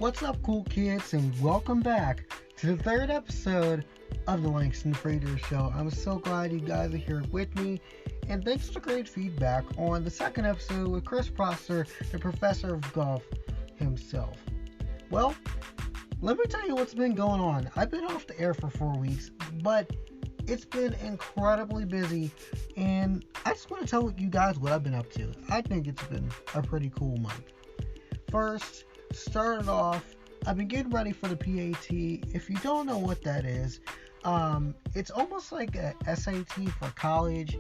What's up, cool kids, and welcome back to the third episode of the Langston Frater Show. I'm so glad you guys are here with me, and thanks for the great feedback on the second episode with Chris Prosser, the professor of golf himself. Well, let me tell you what's been going on. I've been off the air for 4 weeks, but it's been incredibly busy, and I just want to tell you guys what I've been up to. I think it's been a pretty cool month. First, started off, I've been getting ready for the PAT. If you don't know what that is, it's almost like a SAT for college,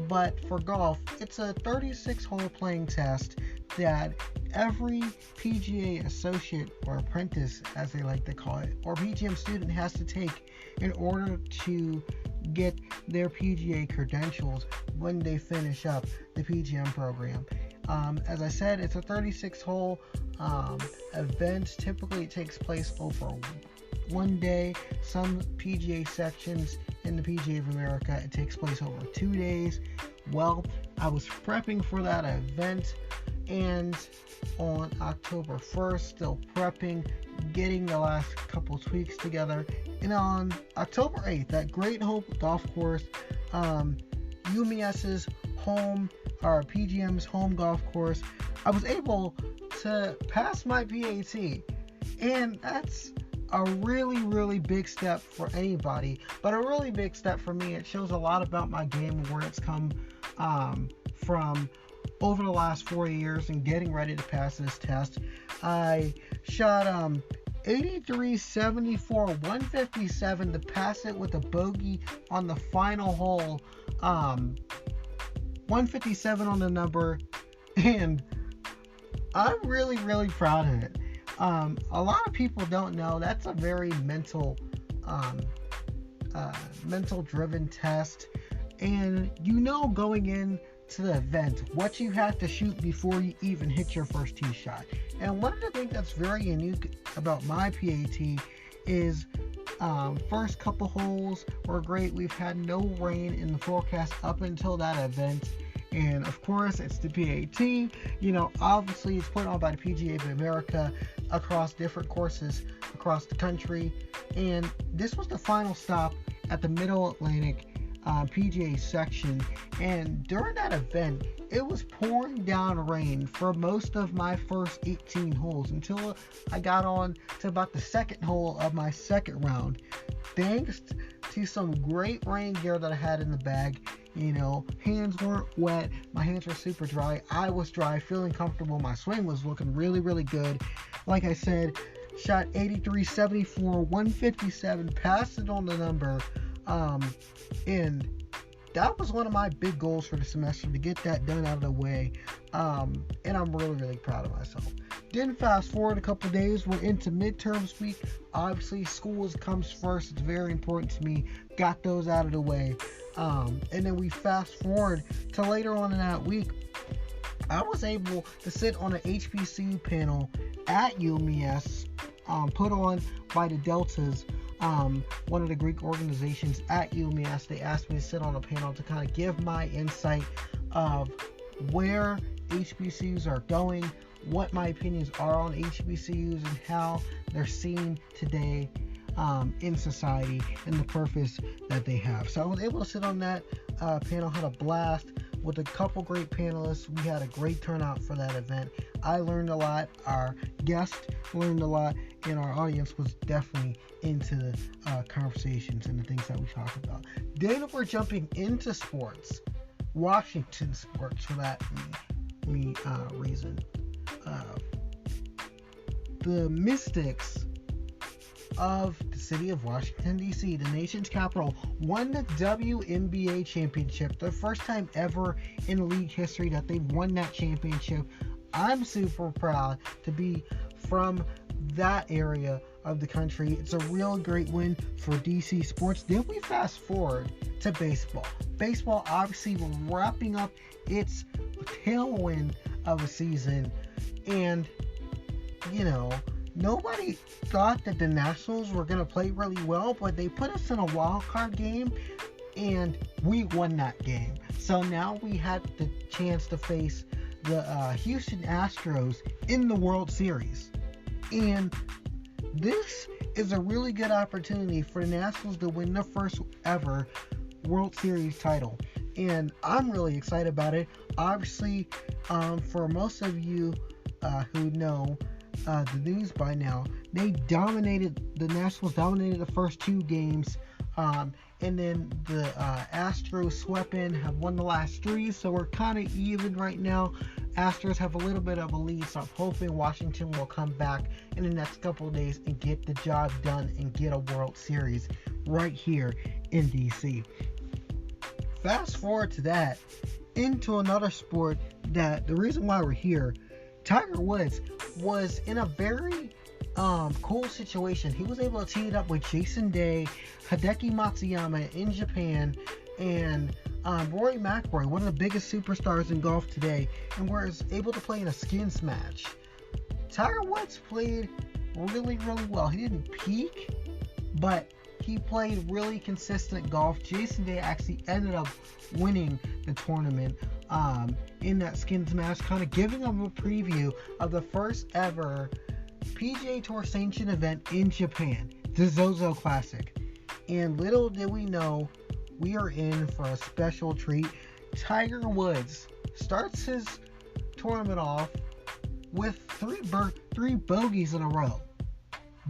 but for golf. It's a 36-hole playing test that every PGA associate or apprentice, as they like to call it, or PGM student has to take in order to get their PGA credentials when they finish up the PGM program. As I said, it's a 36-hole event. Typically, it takes place over one day. Some PGA sections in the PGA of America, it takes place over 2 days. Well, I was prepping for that event, and on October 1st, still prepping, getting the last couple tweaks together. And on October 8th, at Great Hope Golf Course, UMES's home, or PGM's home golf course, I was able to pass my PAT, and that's a really big step for anybody, but a really big step for me. It shows a lot about my game and where it's come from over the last 4 years and getting ready to pass this test. I shot 83, 74, 157 to pass it with a bogey on the final hole. 157 on the number, and I'm really proud of it. A lot of people don't know that's a very mental driven test, and going into the event what you have to shoot before you even hit your first tee shot. And one of the things that's very unique about my PAT is first couple holes were great. We've had no rain in the forecast up until that event, and of course it's the PAT. Obviously it's put on by the PGA of America across different courses across the country, and this was the final stop at the Middle Atlantic PGA section. And during that event, it was pouring down rain for most of my first 18 holes until I got on to about the second hole of my second round. Thanks to some great rain gear that I had in the bag. Hands weren't wet, my hands were super dry, I was dry, feeling comfortable, my swing was looking really good. Like I said, shot 83, 74, 157, passed it on the number, and that was one of my big goals for the semester, to get that done out of the way, and I'm really proud of myself. Then fast forward a couple days, we're into midterms week. Obviously school comes first, it's very important to me, got those out of the way, and then we fast forward to later on in that week. I was able to sit on an HBCU panel at UMES, put on by the Deltas, one of the Greek organizations at UMES. They asked me to sit on a panel to kind of give my insight of where HBCUs are going, what my opinions are on HBCUs, and how they're seen today in society and the purpose that they have. So I was able to sit on that panel, had a blast with a couple great panelists. We had a great turnout for that event. I learned a lot, our guest learned a lot, and our audience was definitely into the conversations and the things that we talked about. Then we're jumping into sports, Washington sports for that reason. The Mystics of the city of Washington, D.C., the nation's capital, won the WNBA championship. The first time ever in league history that they've won that championship. I'm super proud to be from that area of the country. It's a real great win for DC sports. Then we fast forward to baseball. Baseball, obviously, we're wrapping up its tailwind of a season, and nobody thought that the Nationals were going to play really well, but they put us in a wild card game, and we won that game. So now we had the chance to face the Houston Astros in the World Series. And this is a really good opportunity for the Nationals to win their first ever World Series title. And I'm really excited about it. Obviously, for most of you who know the news by now, the Nationals dominated the first 2 games. And then the Astros swept in, have won the last 3, so we're kind of even right now. Astros have a little bit of a lead, so I'm hoping Washington will come back in the next couple of days and get the job done and get a World Series right here in DC. Fast forward to that, into another sport that the reason why we're here, Tiger Woods was in a very cool situation. He was able to tee it up with Jason Day, Hideki Matsuyama in Japan, and Rory McIlroy, one of the biggest superstars in golf today, and was able to play in a skins match. Tiger Woods played really, really well. He didn't peak, but he played really consistent golf. Jason Day actually ended up winning the tournament in that skins match, kind of giving him a preview of the first ever PGA Tour sanctioned event in Japan, the Zozo Classic. And little did we know, we are in for a special treat. Tiger Woods starts his tournament off with three bogeys in a row.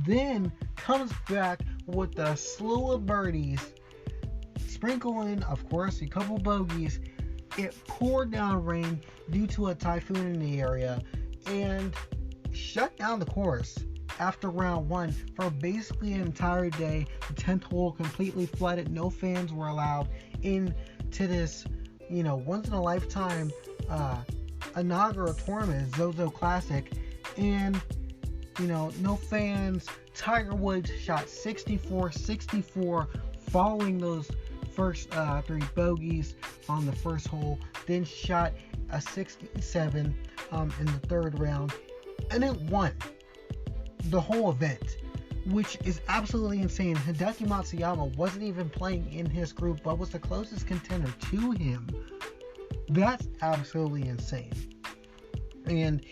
Then comes back with a slew of birdies, sprinkle in, of course, a couple bogeys. It poured down rain due to a typhoon in the area and shut down the course after round 1 for basically an entire day. The 10th hole completely flooded. No fans were allowed into this, once in a lifetime inaugural tournament, Zozo Classic. And, no fans. Tiger Woods shot 64 following those first 3 bogeys on the first hole. Then shot a 67 in the 3rd round. And it won the whole event, which is absolutely insane. Hideki Matsuyama wasn't even playing in his group, but was the closest contender to him. That's absolutely insane. And,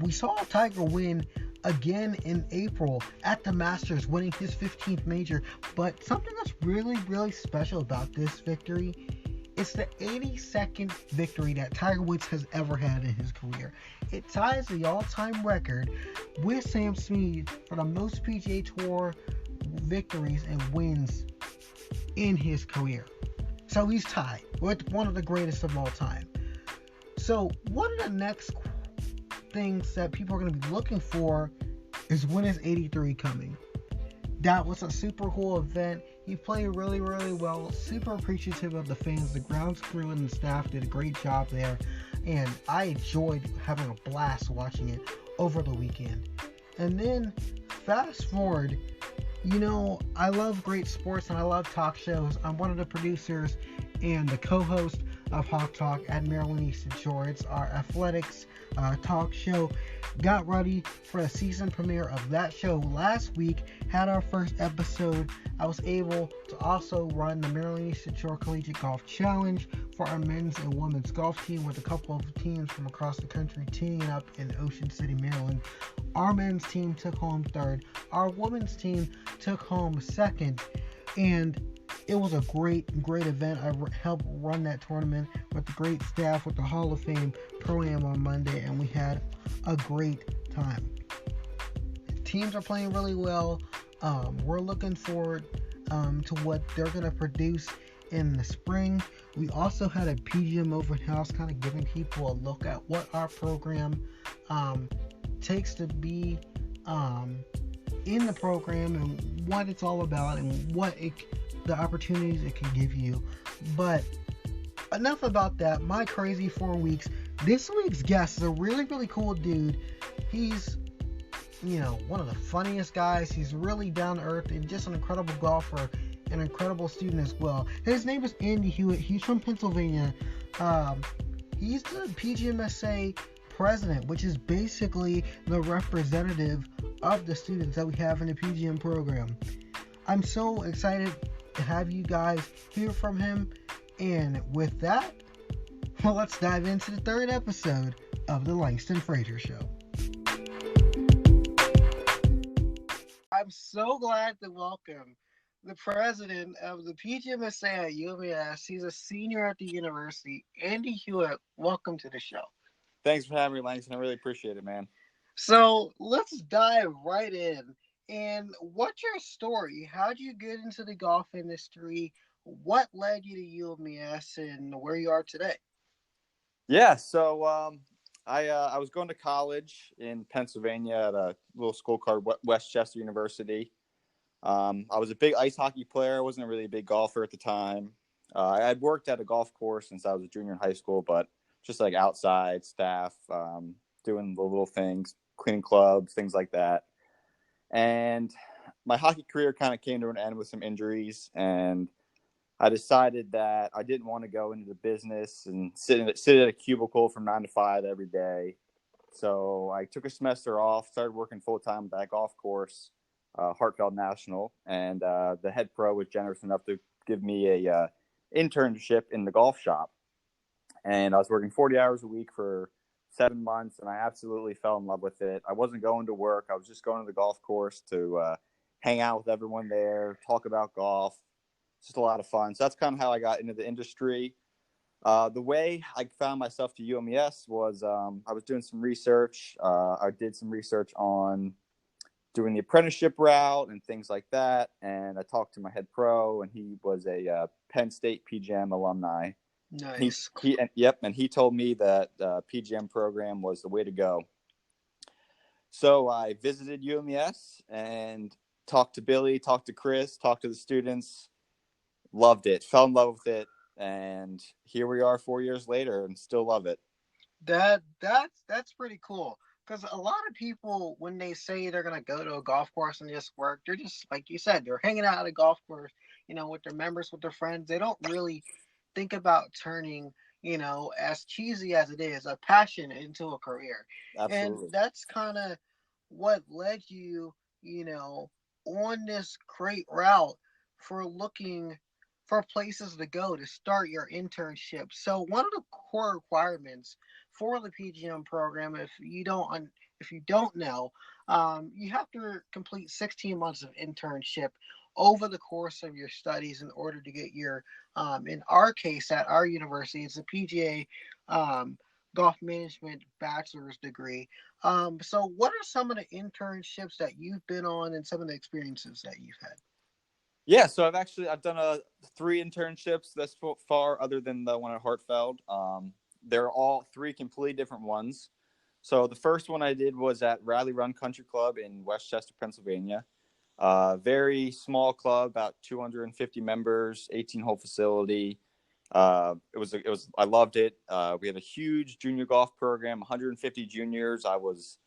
we saw Tiger win again in April at the Masters, winning his 15th major. But something that's really, really special about this victory, it's the 82nd victory that Tiger Woods has ever had in his career. It ties the all-time record with Sam Snead for the most PGA Tour victories and wins in his career. So he's tied with one of the greatest of all time. So one of the next things that people are going to be looking for is, when is 83 coming? That was a super cool event. He played really, really well. Super appreciative of the fans. The grounds crew and the staff did a great job there. And I enjoyed having a blast watching it over the weekend. And then fast forward, I love great sports and I love talk shows. I'm one of the producers and the co-host of Hawk Talk at Maryland Eastern Shore. It's our athletics talk show. Got ready for the season premiere of that show last week. Had our first episode. I was able to also run the Maryland Eastern Shore Collegiate Golf Challenge for our men's and women's golf team, with a couple of teams from across the country teaming up in Ocean City, Maryland. Our men's team took home 3rd. Our women's team took home 2nd. And it was a great event. I helped run that tournament with the great staff with the Hall of Fame Pro-Am on Monday, and we had a great time. Teams are playing really well. We're looking forward to what they're going to produce in the spring. We also had a PGM open house, kind of giving people a look at what our program takes to be in the program and what it's all about and the opportunities it can give you. But enough about that. My crazy 4 weeks. This week's guest is a really, really cool dude. He's, one of the funniest guys. He's really down to earth and just an incredible golfer, an incredible student as well. His name is Andy Hewitt. He's from Pennsylvania. He's the PGMSA president, which is basically the representative of the students that we have in the PGM program. I'm so excited to have you guys hear from him. And with that, let's dive into the 3rd episode of the Langston Frazier Show. I'm so glad to welcome the president of the PGMSA at UMES. He's a senior at the university, Andy Hewitt. Welcome to the show. Thanks for having me, Langston. I really appreciate it, man. So let's dive right in. And what's your story? How'd you get into the golf industry? What led you to UMES and where you are today? Yeah, so I was going to college in Pennsylvania at a little school called Westchester University. I was a big ice hockey player. I wasn't really a big golfer at the time. I had worked at a golf course since I was a junior in high school, but just like outside staff, doing the little things, cleaning clubs, things like that. And my hockey career kind of came to an end with some injuries, and I decided that I didn't want to go into the business and sit at a cubicle from 9 to 5 every day. So I took a semester off, started working full time at that golf course, Hartfeld National, and the head pro was generous enough to give me a internship in the golf shop. And I was working 40 hours a week for 7 months, and I absolutely fell in love with it. I wasn't going to work; I was just going to the golf course to hang out with everyone there, talk about golf. It's just a lot of fun. So that's kind of how I got into the industry. The way I found myself to UMES was I was doing some research. I did some research on doing the apprenticeship route and things like that. And I talked to my head pro, and he was a Penn State PGM alumni. He, Nice. he, and, yep, and he told me that PGM program was the way to go. So I visited UMES and talked to Billy, talked to Chris, talked to the students. Loved it, fell in love with it, and here we are 4 years later and still love it. That's pretty cool. Because a lot of people, when they say they're gonna go to a golf course and just work, they're just like you said, they're hanging out at a golf course, with their members, with their friends. They don't really think about turning, as cheesy as it is, a passion into a career. And Absolutely. that's kind of what led you, you know, on this great route for looking for places to go to start your internship. So one of the core requirements for the PGM program, if you don't know, you have to complete 16 months of internship over the course of your studies in order to get your, in our case at our university, it's a PGA golf management bachelor's degree. So what are some of the internships that you've been on and some of the experiences that you've had? Yeah, so I've done 3 internships thus far, other than the one at Hartfeld. They're all 3 completely different ones. So the first one I did was at Rally Run Country Club in Westchester, Pennsylvania. Very small club, about 250 members, 18-hole facility. I loved it. We had a huge junior golf program, 150 juniors. I was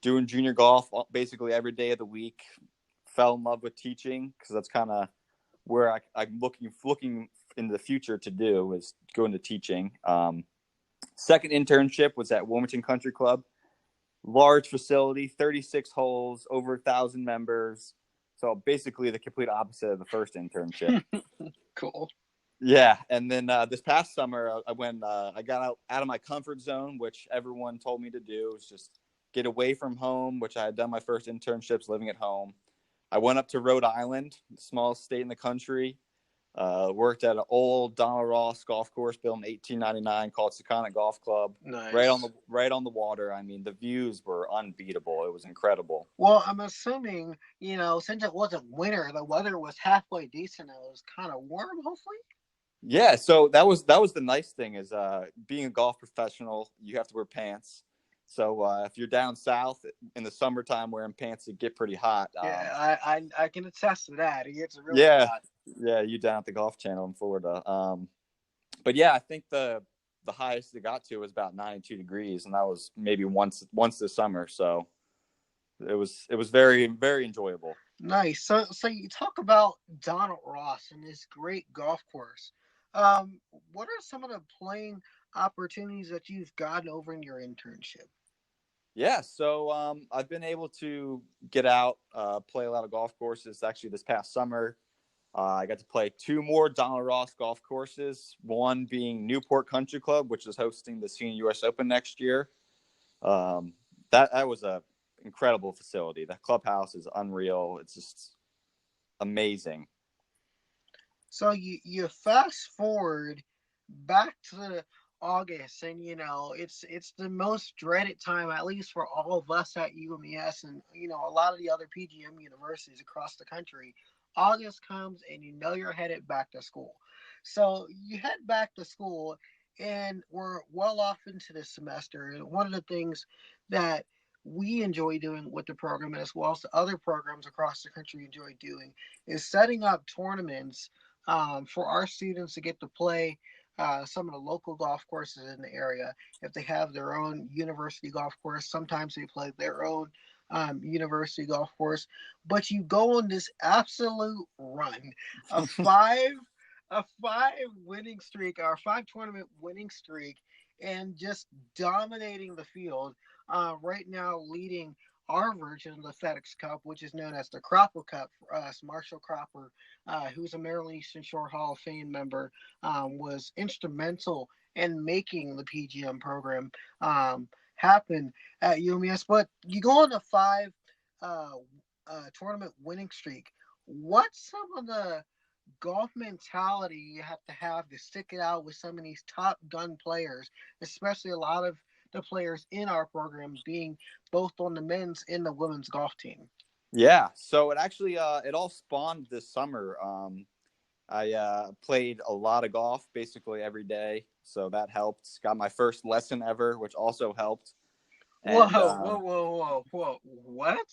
doing junior golf basically every day of the week. Fell in love with teaching because that's kind of where I'm looking in the future to do is go into teaching. Second internship was at Wilmington Country Club, large facility, 36 holes, over 1,000 members. So basically the complete opposite of the first internship. Cool. Yeah, and then this past summer, I got out of my comfort zone, which everyone told me to do. Was just get away from home, which I had done my first internships living at home. I went up to Rhode Island, the smallest state in the country. Worked at an old Donald Ross golf course built in 1899 called Secana Golf Club, Nice. right on the water. I mean, the views were unbeatable. It was incredible. Well, I'm assuming, since it wasn't winter, the weather was halfway decent. It was kind of warm, hopefully. Yeah, so that was the nice thing is being a golf professional, you have to wear pants. So if you're down south in the summertime wearing pants, it get pretty hot. Yeah, I can attest to that. It gets really Yeah, hot. yeah, you down at the Golf Channel in Florida. But yeah, I think the highest it got to was about 92 degrees, and that was maybe once this summer. So it was very very enjoyable. Nice. So you talk about Donald Ross and this great golf course. What are some of the playing opportunities that you've gotten over in your internship? Yeah, so I've been able to get out, play a lot of golf courses. Actually, this past summer, I got to play 2 more Donald Ross golf courses. One being Newport Country Club, which is hosting the Senior U.S. Open next year. That was a incredible facility. The clubhouse is unreal. It's just amazing. So you fast forward back to August, and it's the most dreaded time, at least for all of us at UMES, and a lot of the other PGM universities across the country. August comes, and you're headed back to school. So you head back to school, and we're well off into the semester. And one of the things that we enjoy doing with the program, and as well as the other programs across the country enjoy doing, is setting up tournaments for our students to get to play some of the local golf courses in the area. If they have their own university golf course, sometimes they play their own university golf course. But you go on this absolute run, a five a five winning streak, or 5 tournament winning streak, and just dominating the field. Right now, leading our version of the FedEx Cup, which is known as the Cropper Cup for us. Marshall Cropper, who's a Maryland Eastern Shore Hall of Fame member, was instrumental in making the PGM program happen at UMES. But you go on a 5 uh, tournament winning streak. What's some of the golf mentality you have to stick it out with some of these top gun players, especially a lot of the players in our program being both on the men's and the women's golf team? Yeah, so it actually it all spawned this summer. I played a lot of golf basically every day, so that helped. Got my first lesson ever, which also helped. Whoa, And whoa, whoa, whoa, whoa! What?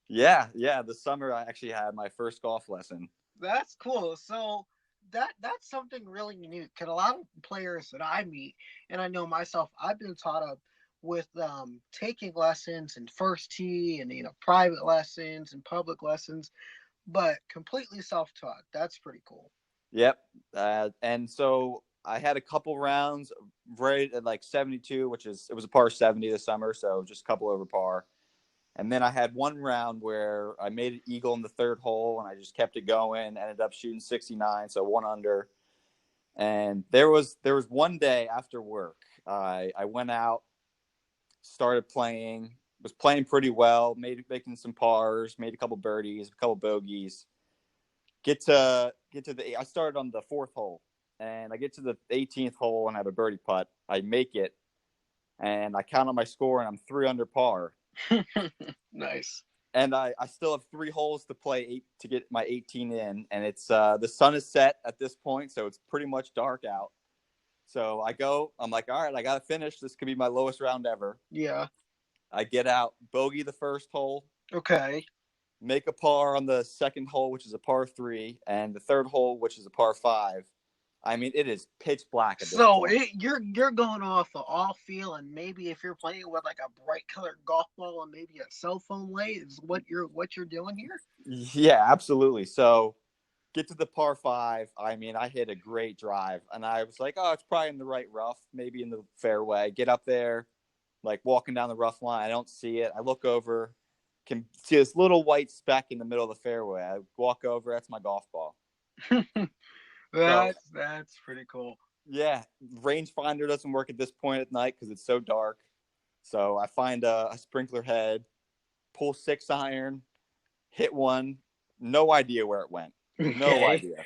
yeah, the summer I actually had my first golf lesson. That's cool. So that's something really unique. Because a lot of players that I meet, and I know myself, I've been taught up with taking lessons and first tee, and private lessons and public lessons, but completely self-taught. That's pretty cool. Yep. And so I had a couple rounds right at like 72, it was a par 70 this summer, so just a couple over par. And then I had one round where I made an eagle in the third hole, and I just kept it going. Ended up shooting 69, so 1 under. And there was one day after work, I went out, started playing, was playing pretty well, making some pars, made a couple birdies, a couple bogeys. I started on the fourth hole, and I get to the 18th hole and I have a birdie putt. I make it, and I count on my score, and I'm 3 under par. Nice. And I still have 3 holes to play to get my 18 in, and it's the sun is set at this point, so it's pretty much dark out. So I'm like, all right, I gotta finish. This could be my lowest round ever. Yeah. I get out, bogey the first hole, Okay. make a par on the second hole, which is a par 3, and the third hole, which is a par 5. I mean, it is pitch black at this So point. you're going off of all feel, and maybe if you're playing with like a bright colored golf ball and maybe a cell phone light is what you're doing here. Yeah, absolutely. So get to the par 5. I mean, I hit a great drive, and I was like, oh, it's probably in the right rough, maybe in the fairway. Get up there, like walking down the rough line. I don't see it. I look over, can see this little white speck in the middle of the fairway. I walk over. That's my golf ball. So That's pretty cool. yeah, rangefinder doesn't work at this point at night because it's so dark. So I find a sprinkler head, pull 6-iron, hit one. No idea where it went. No Okay. idea.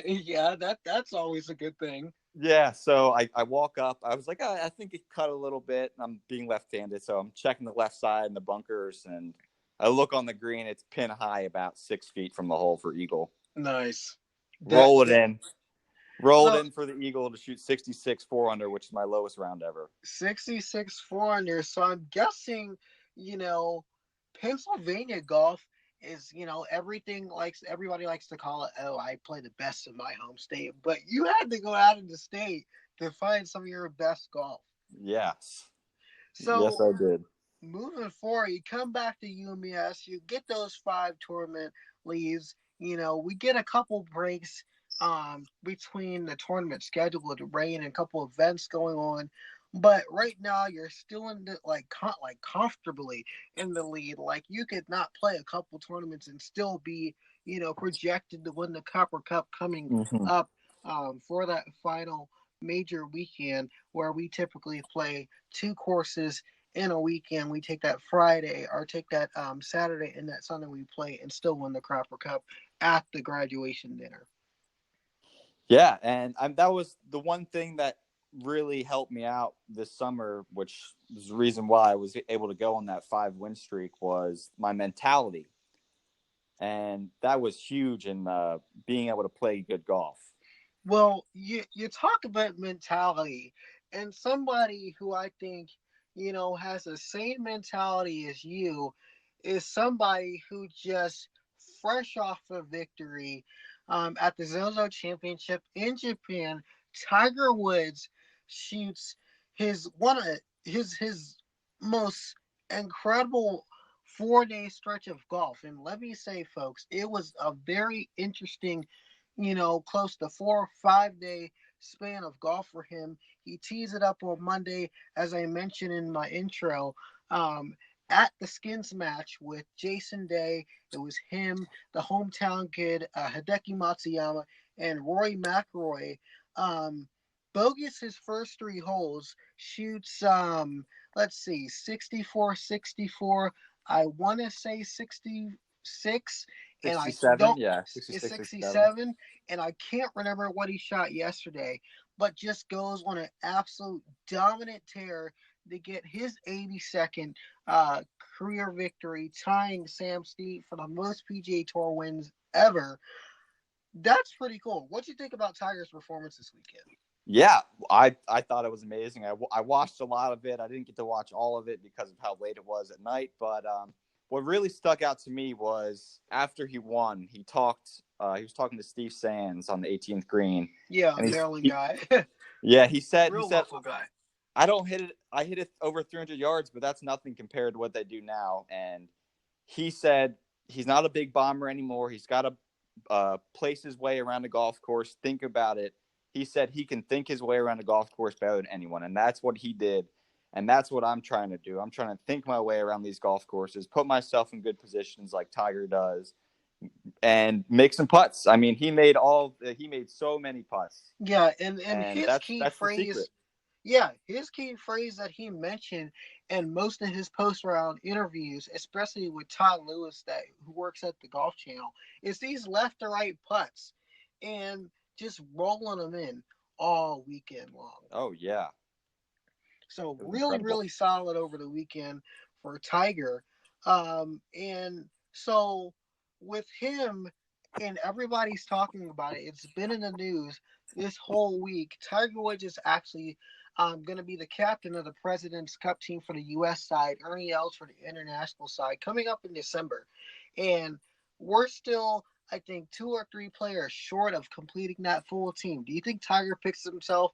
Yeah, that's always a good thing. Yeah, so I walk up. I was like, oh, I think it cut a little bit. I'm being left-handed, so I'm checking the left side and the bunkers, and I look on the green. It's pin high, about 6 feet from the hole for eagle. Nice. That, Roll it that in. Roll it so in for the eagle to shoot 66 4 under, which is my lowest round ever. 66 4 under. So I'm guessing, you know, Pennsylvania golf is, everybody likes to call it, oh, I play the best in my home state. But you had to go out of the state to find some of your best golf. Yes. Yes, So I did. moving forward, you come back to UMES, you get those 5 tournament leads. We get a couple breaks between the tournament schedule with the rain and a couple events going on. But right now, you're still in the comfortably in the lead. Like you could not play a couple tournaments and still be, projected to win the Copper Cup coming Mm-hmm. up for that final major weekend where we typically play 2 courses in a weekend. We take that Friday or take that Saturday and that Sunday we play and still win the Cropper Cup at the graduation dinner. Yeah, and that was the one thing that really helped me out this summer, which was the reason why I was able to go on that 5-win streak, was my mentality, and that was huge in being able to play good golf. Well, you talk about mentality, and somebody who I think has the same mentality as you is somebody who just fresh off a victory at the Zozo Championship in Japan. Tiger Woods shoots his one of his most incredible 4 day stretch of golf, and let me say, folks, it was a very interesting close to 4 or 5 day span of golf for him. He tees it up on Monday, as I mentioned in my intro, um, at the skins match with Jason Day. It was him, the hometown kid, Hideki Matsuyama, and Rory McIlroy. Um, bogus his first 3 holes, shoots, let's see, 64, 64. I want to say 66, and I 67, don't yeah, is 66, 67. 67, and I can't remember what he shot yesterday, but just goes on an absolute dominant tear to get his 82nd career victory, tying Sam Snead for the most PGA Tour wins ever. That's pretty cool. What do you think about Tiger's performance this weekend? Yeah, I thought it was amazing. I watched a lot of it. I didn't get to watch all of it because of how late it was at night. But what really stuck out to me was after he won, he talked. He was talking to Steve Sands on the 18th green. Yeah, And Maryland guy. yeah, he said Real local guy. I don't hit it. I hit it over 300 yards, but that's nothing compared to what they do now. And he said he's not a big bomber anymore. He's got to place his way around the golf course. Think about it. He said he can think his way around a golf course better than anyone, and that's what he did. And that's what I'm trying to do. I'm trying to think my way around these golf courses, put myself in good positions like Tiger does, and make some putts. I mean, he made so many putts, Yeah, and and his key that's the secret. phrase. Yeah, his key phrase that he mentioned in most of his post round interviews, especially with Todd Lewis, that who works at the Golf Channel, is these left to right putts, and just rolling them in all weekend long. Oh yeah, So it was really, incredible. really solid over the weekend for Tiger. And so with him, and everybody's talking about it, it's been in the news this whole week. Tiger Woods is actually going to be the captain of the President's Cup team for the U.S. side, Ernie Els for the international side, coming up in December. And we're still, I think, 2 or 3 players short of completing that full team. Do you think Tiger picks himself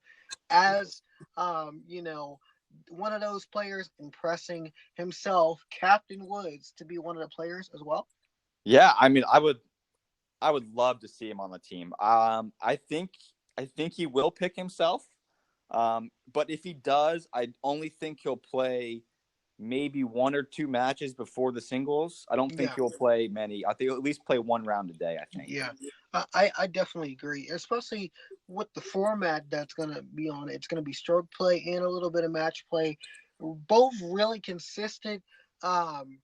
as, one of those players, impressing himself, Captain Woods, to be one of the players as well? Yeah, I mean, I would love to see him on the team. I think he will pick himself. But if he does, I only think he'll play maybe 1 or 2 matches before the singles. I don't think Yeah, he'll play many. I think he'll at least play one round a day, I think. yeah. I definitely agree, especially with the format that's going to be on it. It's going to be stroke play and a little bit of match play. Both really consistent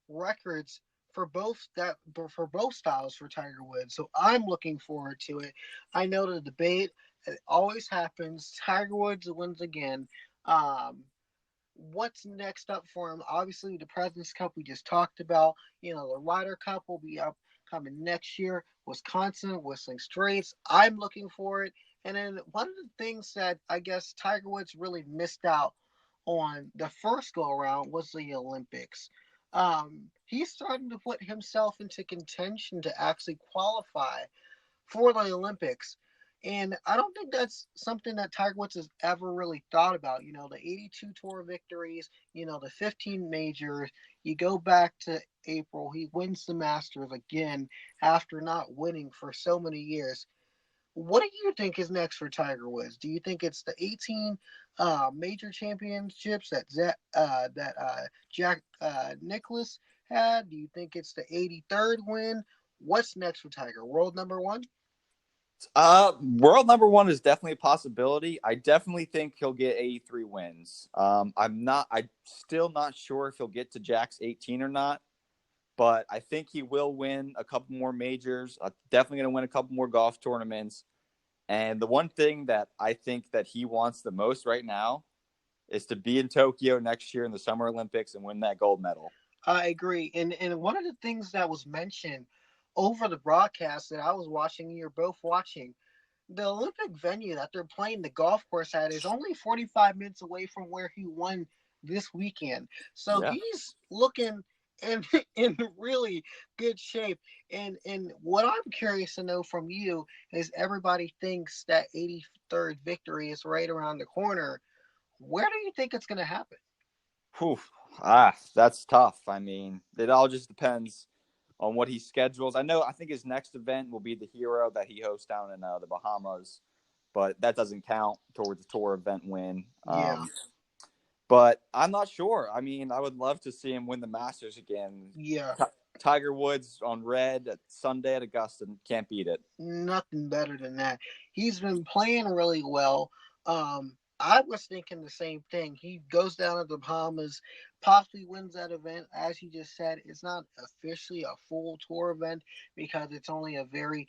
records for both styles for Tiger Woods. So I'm looking forward to it. I know the debate, it always happens. Tiger Woods wins again. Um, what's next up for him? Obviously, the President's Cup we just talked about. The Ryder Cup will be up coming next year. Wisconsin, Whistling Straits. I'm looking for it. And then one of the things that I guess Tiger Woods really missed out on the first go around was the Olympics. He's starting to put himself into contention to actually qualify for the Olympics. And I don't think that's something that Tiger Woods has ever really thought about. The 82 tour victories, the 15 majors. You go back to April, he wins the Masters again after not winning for so many years. What do you think is next for Tiger Woods? Do you think it's the 18 major championships that Jack Nicklaus had? Do you think it's the 83rd win? What's next for Tiger? World number one? World number one is definitely a possibility. I definitely think he'll get 83 wins. I'm still not sure if he'll get to Jack's 18 or not, but I think he will win a couple more majors. Definitely going to win a couple more golf tournaments. And the one thing that I think that he wants the most right now is to be in Tokyo next year in the Summer Olympics and win that gold medal. I agree. And one of the things that was mentioned over the broadcast that I was watching, and you're both watching, the Olympic venue that they're playing the golf course at is only 45 minutes away from where he won this weekend. So Yeah. he's looking in in really good shape. And what I'm curious to know from you is everybody thinks that 83rd victory is right around the corner. Where do you think it's going to happen? Whew. That's tough. I mean, it all just depends on what he schedules. I think his next event will be the Hero that he hosts down in the Bahamas, but that doesn't count towards the tour event win. Yeah, But I'm not sure. I mean, I would love to see him win the Masters again. yeah. Tiger Woods on red at Sunday at Augusta, can't beat it. Nothing better than that. He's been playing really well. I was thinking the same thing. He goes down to the Bahamas, possibly wins that event. As you just said, it's not officially a full tour event because it's only a very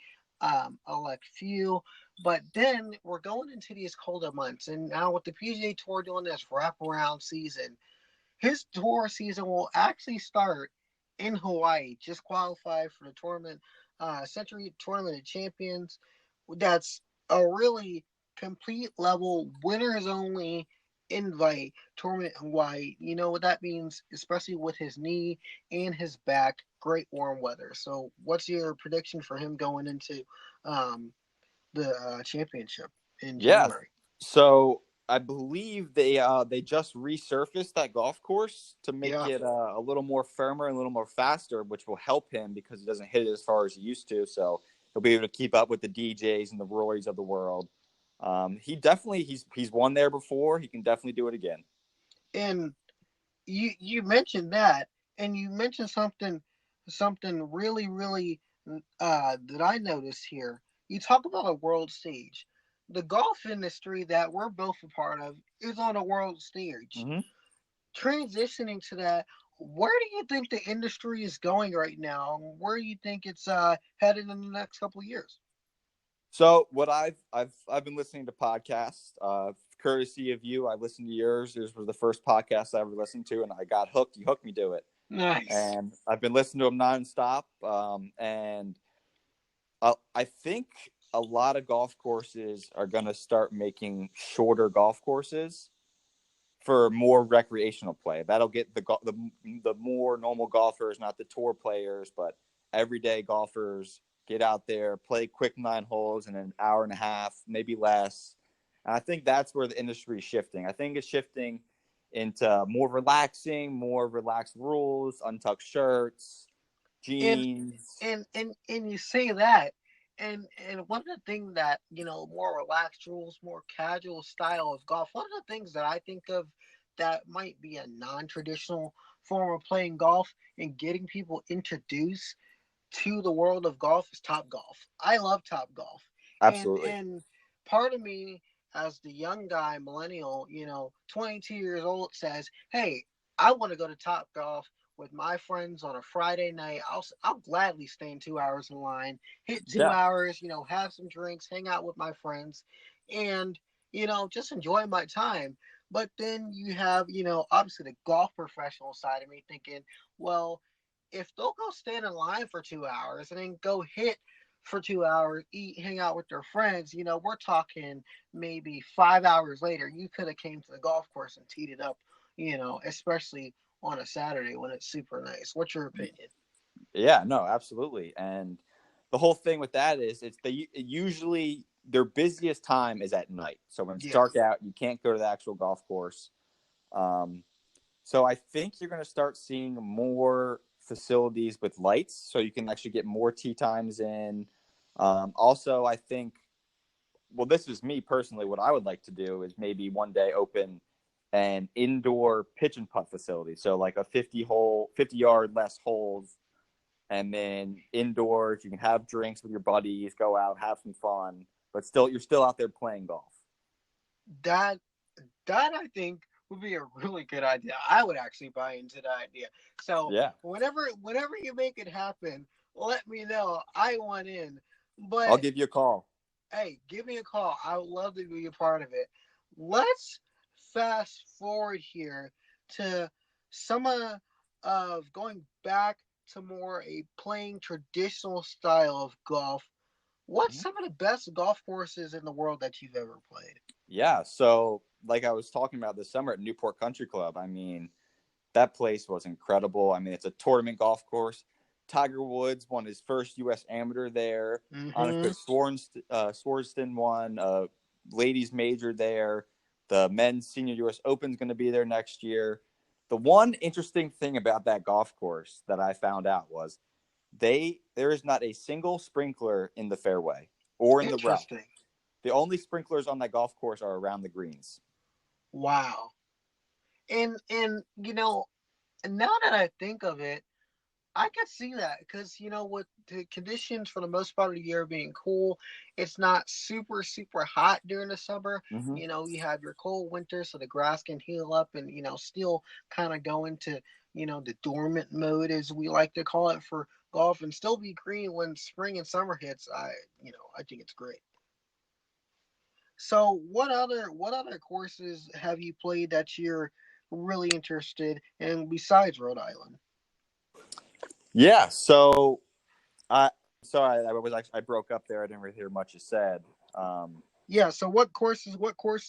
elect few. But then we're going into these colder months, and now with the PGA Tour doing this wraparound season, his tour season will actually start in Hawaii. Just qualified for the tournament, Century Tournament of Champions. That's a really complete level winners only invite tournament in Hawaii. You know what that means, especially with his knee and his back. Great warm weather. So, what's your prediction for him going into um, the championship in Yeah. January? So I believe they just resurfaced that golf course to make Yeah, it a little more firmer and a little more faster, which will help him because he doesn't hit it as far as he used to. So he'll be able to keep up with the DJs and the Roys of the world. He's won there before. He can definitely do it again. and you mentioned that, and you mentioned something really that I noticed here. You talk about a world stage. The golf industry that we're both a part of is on a world stage. Mm-hmm. Transitioning to that, where do you think the industry is going right now? Where do you think it's headed in the next couple of years? So what I've been listening to podcasts, courtesy of you. I listened to yours. Yours was the first podcast I ever listened to, and I got hooked. You hooked me to it, Nice. and I've been listening to them nonstop. And I think a lot of golf courses are going to start making shorter golf courses for more recreational play. That'll get the more normal golfers, not the tour players, but everyday golfers get out there, play quick 9 holes in an hour and a half, maybe less. And I think that's where the industry is shifting. I think it's shifting into more relaxed rules, untucked shirts, And jeans. and you say that, and one of the things that more relaxed rules, more casual style of golf. One of the things that I think of that might be a non-traditional form of playing golf and getting people introduced to the world of golf is Top Golf. I love Top Golf, Absolutely. and part of me, as the young guy, millennial, 22 years old, says, "Hey, I want to go to Top Golf with my friends on a Friday night. I'll gladly stay in 2 hours in line, hit two Yeah, hours, have some drinks, hang out with my friends, and just enjoy my time." But then you have, obviously the golf professional side of me thinking, well, if they'll go stand in line for 2 hours and then go hit for 2 hours, eat, hang out with their friends, we're talking maybe 5 hours later, you could have came to the golf course and teed it up, especially on a Saturday when it's super nice. What's your opinion? yeah, no, absolutely. And the whole thing with that is usually their busiest time is at night. So when it's Yeah. dark out, you can't go to the actual golf course. Um, so I think you're going to start seeing more facilities with lights, so you can actually get more tee times in. Also, I think, well, this is me personally. What I would like to do is maybe one day open an indoor pitch and putt facility. So like a 50 yard less holes and then indoors you can have drinks with your buddies, go out, have some fun, but you're still out there playing golf. That that I think would be a really good idea. I would actually buy into that idea. So Yeah, whenever you make it happen, let me know. I want in. I'll But give you a call. hey, give me a call. I would love to be a part of it. Let's fast forward here to some of going back to more a playing traditional style of golf. What's some of the best golf courses in the world that you've ever played? Yeah, so like I was talking about this summer at Newport Country Club, I mean, that place was incredible. I mean, it's a tournament golf course. Tiger Woods won his first U.S. Amateur there. Mm-hmm. Annika Swardston won a ladies major there. The men's senior U.S. Open is going to be there next year. The one interesting thing about that golf course that I found out was there is not a single sprinkler in the fairway or in the rough. Interesting. The only sprinklers on that golf course are around the greens. Wow. And now that I think of it, I can see that because with the conditions for the most part of the year being cool, it's not super super hot during the summer. Mm-hmm. You have your cold winter, so the grass can heal up and still kind of go into the dormant mode as we like to call it for golf and still be green when spring and summer hits. I think it's great. So what other courses have you played that you're really interested in besides Rhode Island? Yeah, so I sorry, I broke up there. I didn't really hear much you said. Yeah. So what courses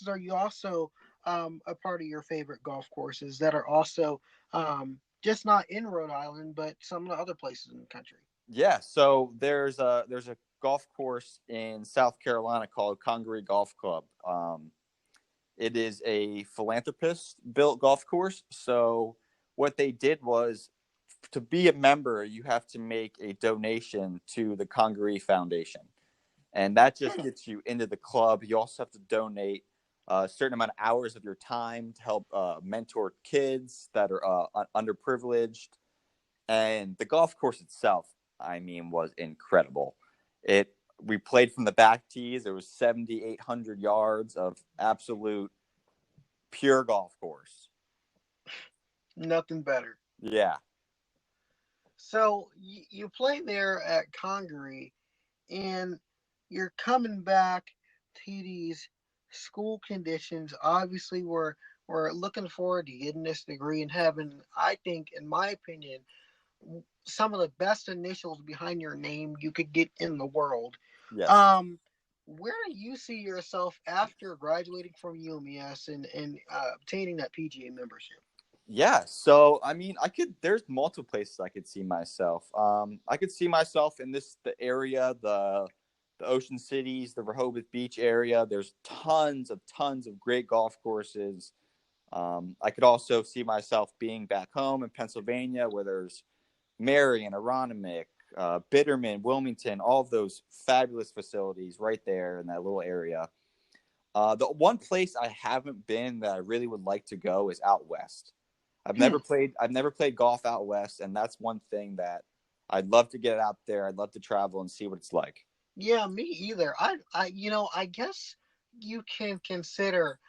are you also a part of your favorite golf courses that are also just not in Rhode Island, but some of the other places in the country? Yeah, so there's a golf course in South Carolina called Congaree Golf Club. It is a philanthropist built golf course. So what they did was, to be a member, you have to make a donation to the Congaree Foundation, and that just gets you into the club. You also have to donate a certain amount of hours of your time to help mentor kids that are underprivileged. And the golf course itself, I mean, was incredible. We played from the back tees. There was 7,800 yards of absolute pure golf course. Nothing better. Yeah. So you play there at Congaree, and you're coming back to these school conditions. Obviously, we're looking forward to getting this degree and having, I think, in my opinion, some of the best initials behind your name you could get in the world. Yes. Where do you see yourself after graduating from UMES and obtaining that PGA membership? Yeah, so I mean, there's multiple places I could see myself. I could see myself in the area, the Ocean Cities, the Rehoboth Beach area. There's tons of great golf courses. I could also see myself being back home in Pennsylvania, where there's Marion, Aronimink, Bitterman, Wilmington, all of those fabulous facilities right there in that little area. The one place I haven't been that I really would like to go is out west. I've never played golf out west, and that's one thing that I'd love to get out there. I'd love to travel and see what it's like. Yeah, me either. I guess you can consider,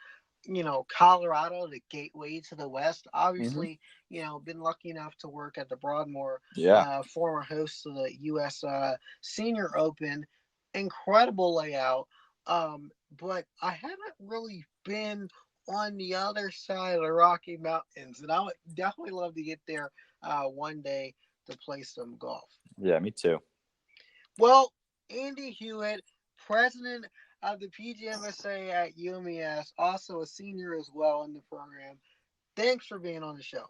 Colorado the gateway to the West. Obviously, been lucky enough to work at the Broadmoor, former host of the U.S. Senior Open. Incredible layout. But I haven't really been on the other side of the Rocky Mountains, and I would definitely love to get there one day to play some golf. Yeah, me too. Well, Andy Hewitt, president of the PGMSA at UMES, also a senior as well in the program. Thanks for being on the show.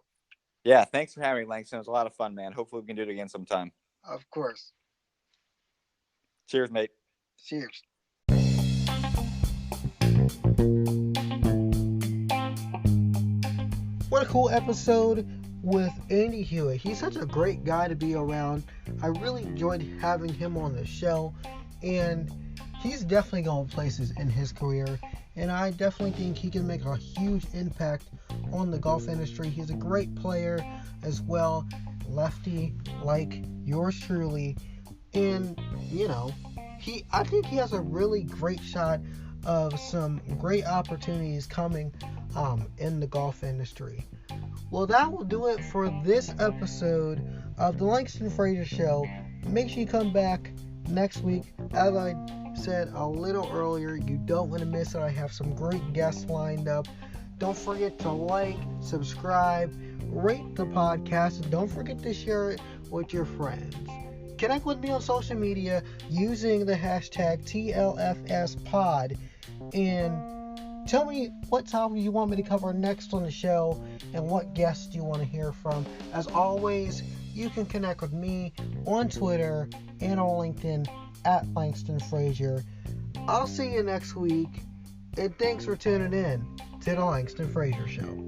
Yeah, thanks for having me, Langston. It was a lot of fun, man. Hopefully we can do it again sometime. Of course. Cheers, mate. Cheers. What a cool episode with Andy Hewitt. He's such a great guy to be around. I really enjoyed having him on the show, and he's definitely going places in his career. and I definitely think he can make a huge impact on the golf industry. He's a great player as well, lefty like yours truly, and I think he has a really great shot of some great opportunities coming in the golf industry. Well, that will do it for this episode of the Langston Frazier Show. Make sure you come back next week. As I said a little earlier, you don't want to miss it. I have some great guests lined up. Don't forget to like, subscribe, rate the podcast, and don't forget to share it with your friends. Connect with me on social media using the hashtag TLFSPod, and tell me what topic you want me to cover next on the show and what guests you want to hear from. As always, you can connect with me on Twitter and on LinkedIn at Langston Frazier. I'll see you next week, and thanks for tuning in to the Langston Frazier Show.